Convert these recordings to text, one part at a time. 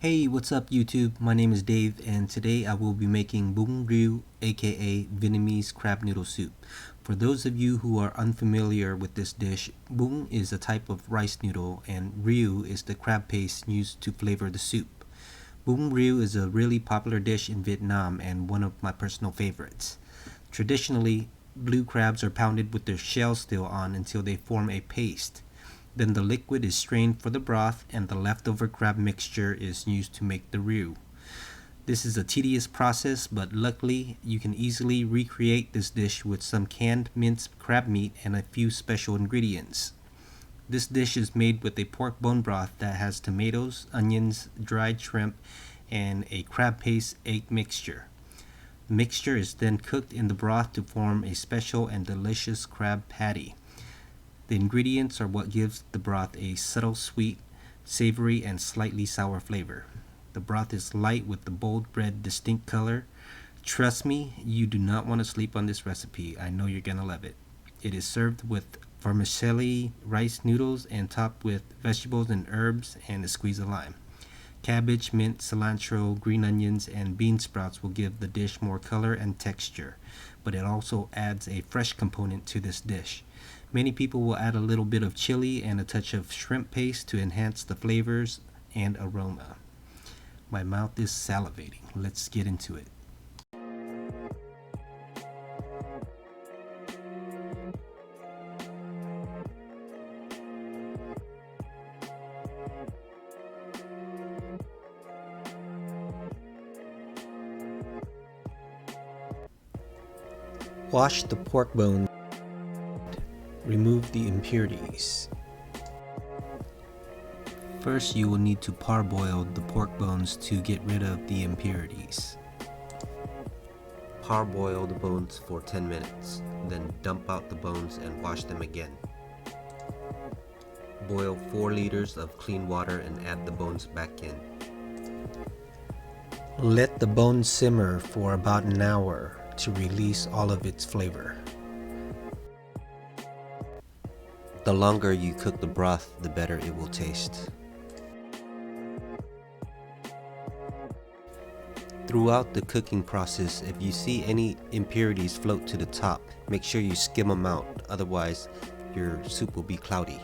Hey, what's up YouTube? My name is Dave and today I will be making Bun Rieu, aka Vietnamese crab noodle soup. For those of you who are unfamiliar with this dish, bun is a type of rice noodle and rieu is the crab paste used to flavor the soup. Bun Rieu is a really popular dish in Vietnam and one of my personal favorites. Traditionally, blue crabs are pounded with their shells still on until they form a paste. Then the liquid is strained for the broth and the leftover crab mixture is used to make the rieu. This is a tedious process, but luckily you can easily recreate this dish with some canned minced crab meat and a few special ingredients. This dish is made with a pork bone broth that has tomatoes, onions, dried shrimp, and a crab paste egg mixture. The mixture is then cooked in the broth to form a special and delicious crab patty. The ingredients are what gives the broth a subtle sweet, savory, and slightly sour flavor. The broth is light with the bold red distinct color. Trust me, you do not want to sleep on this recipe. I know you're gonna love it. It is served with vermicelli rice noodles and topped with vegetables and herbs and a squeeze of lime. Cabbage, mint, cilantro, green onions, and bean sprouts will give the dish more color and texture, but it also adds a fresh component to this dish. Many people will add a little bit of chili and a touch of shrimp paste to enhance the flavors and aroma. My mouth is salivating. Let's get into it. Wash the pork bone. Remove the impurities. First, you will need to parboil the pork bones to get rid of the impurities. Parboil the bones for 10 minutes, then dump out the bones and wash them again. Boil 4 liters of clean water and add the bones back in. Let the bones simmer for about an hour to release all of its flavor. The longer you cook the broth, the better it will taste. Throughout the cooking process, if you see any impurities float to the top, make sure you skim them out, otherwise your soup will be cloudy.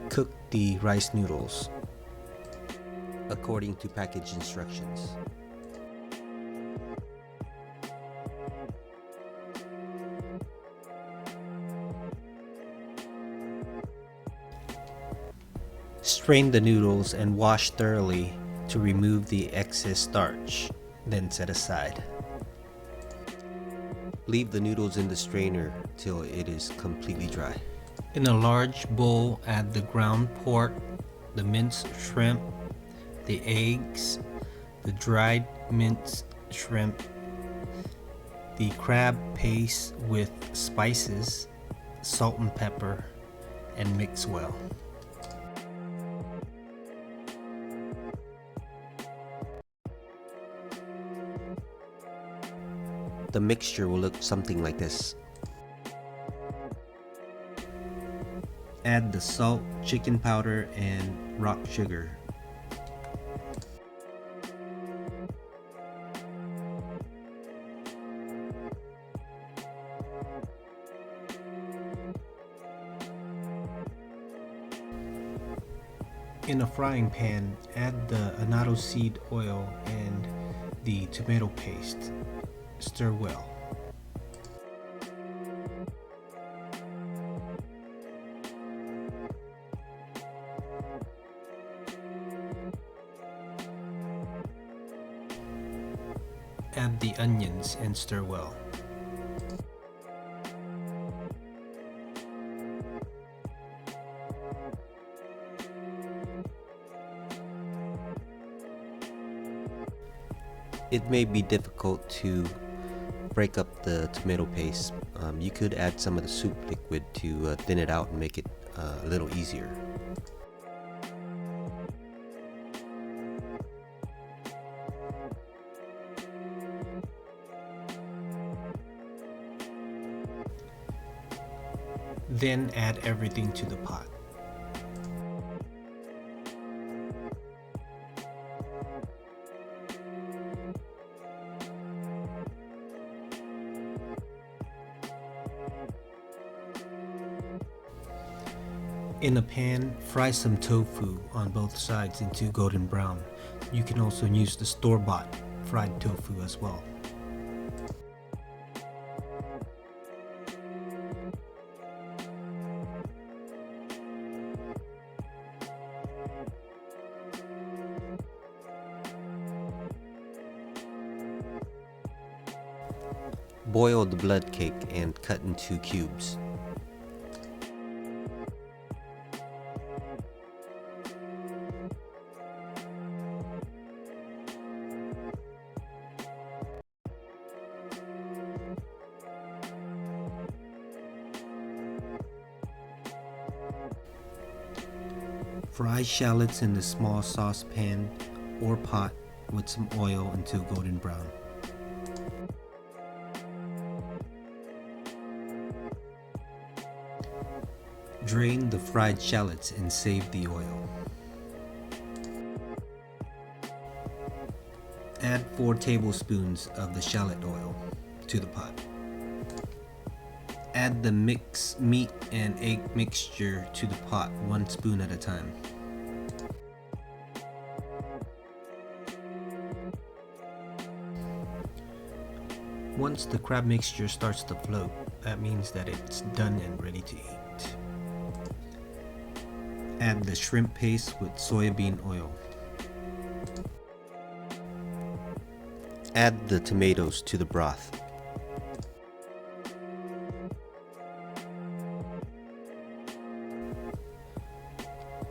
Cook the rice noodles according to package instructions. Strain the noodles and wash thoroughly to remove the excess starch, then set aside. Leave the noodles in the strainer till it is completely dry. In a large bowl, add the ground pork, the minced shrimp, the eggs, the dried minced shrimp, the crab paste with spices, salt and pepper, and mix well. The mixture will look something like this. Add the salt, chicken powder, and rock sugar. In a frying pan, add the annatto seed oil and the tomato paste. Stir well. Add the onions and stir well. It may be difficult to break up the tomato paste. You could add some of the soup liquid to thin it out and make it a little easier. Then add everything to the pot. In a pan, fry some tofu on both sides into golden brown. You can also use the store-bought fried tofu as well. Boil the blood cake and cut into cubes. Fry shallots in the small saucepan or pot with some oil until golden brown. Drain the fried shallots and save the oil. Add 4 tablespoons of the shallot oil to the pot. Add the mixed meat and egg mixture to the pot 1 spoon at a time. Once the crab mixture starts to float, that means that it's done and ready to eat. Add the shrimp paste with soybean oil. Add the tomatoes to the broth.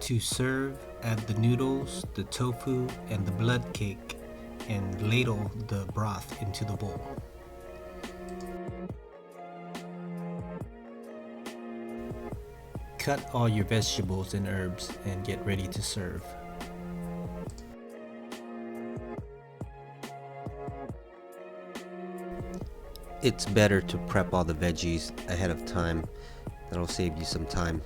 To serve, add the noodles, the tofu, and the blood cake, and ladle the broth into the bowl. Cut all your vegetables and herbs and get ready to serve. It's better to prep all the veggies ahead of time. That'll save you some time.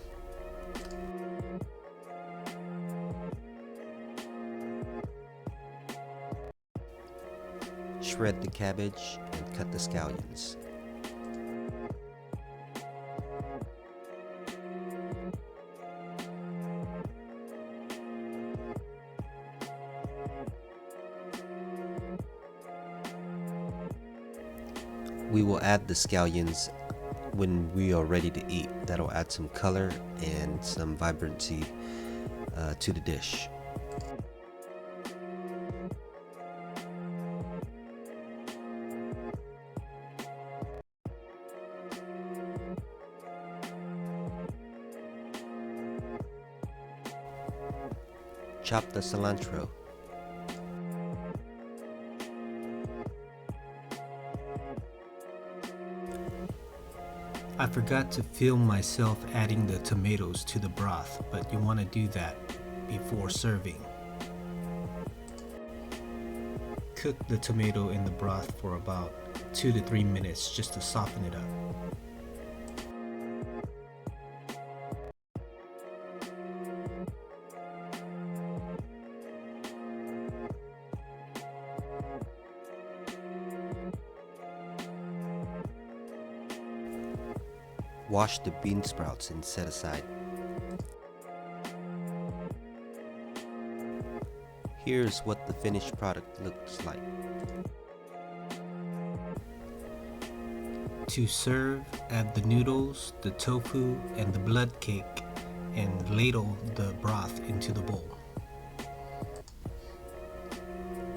Shred the cabbage and cut the scallions. We will add the scallions when we are ready to eat. That'll add some color and some vibrancy to the dish. Chop the cilantro. I forgot to film myself adding the tomatoes to the broth, but you want to do that before serving. Cook the tomato in the broth for about 2 to 3 minutes just to soften it up. Wash the bean sprouts and set aside. Here's what the finished product looks like. To serve, add the noodles, the tofu, and the blood cake, and ladle the broth into the bowl.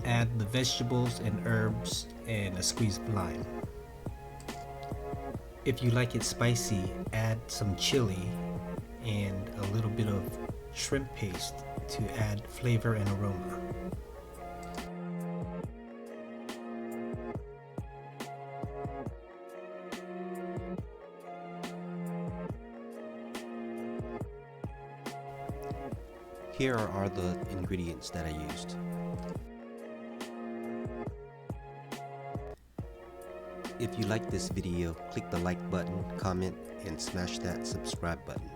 Add the vegetables and herbs and a squeeze of lime. If you like it spicy, add some chili and a little bit of shrimp paste to add flavor and aroma. Here are the ingredients that I used. If you like this video, click the like button, comment, and smash that subscribe button.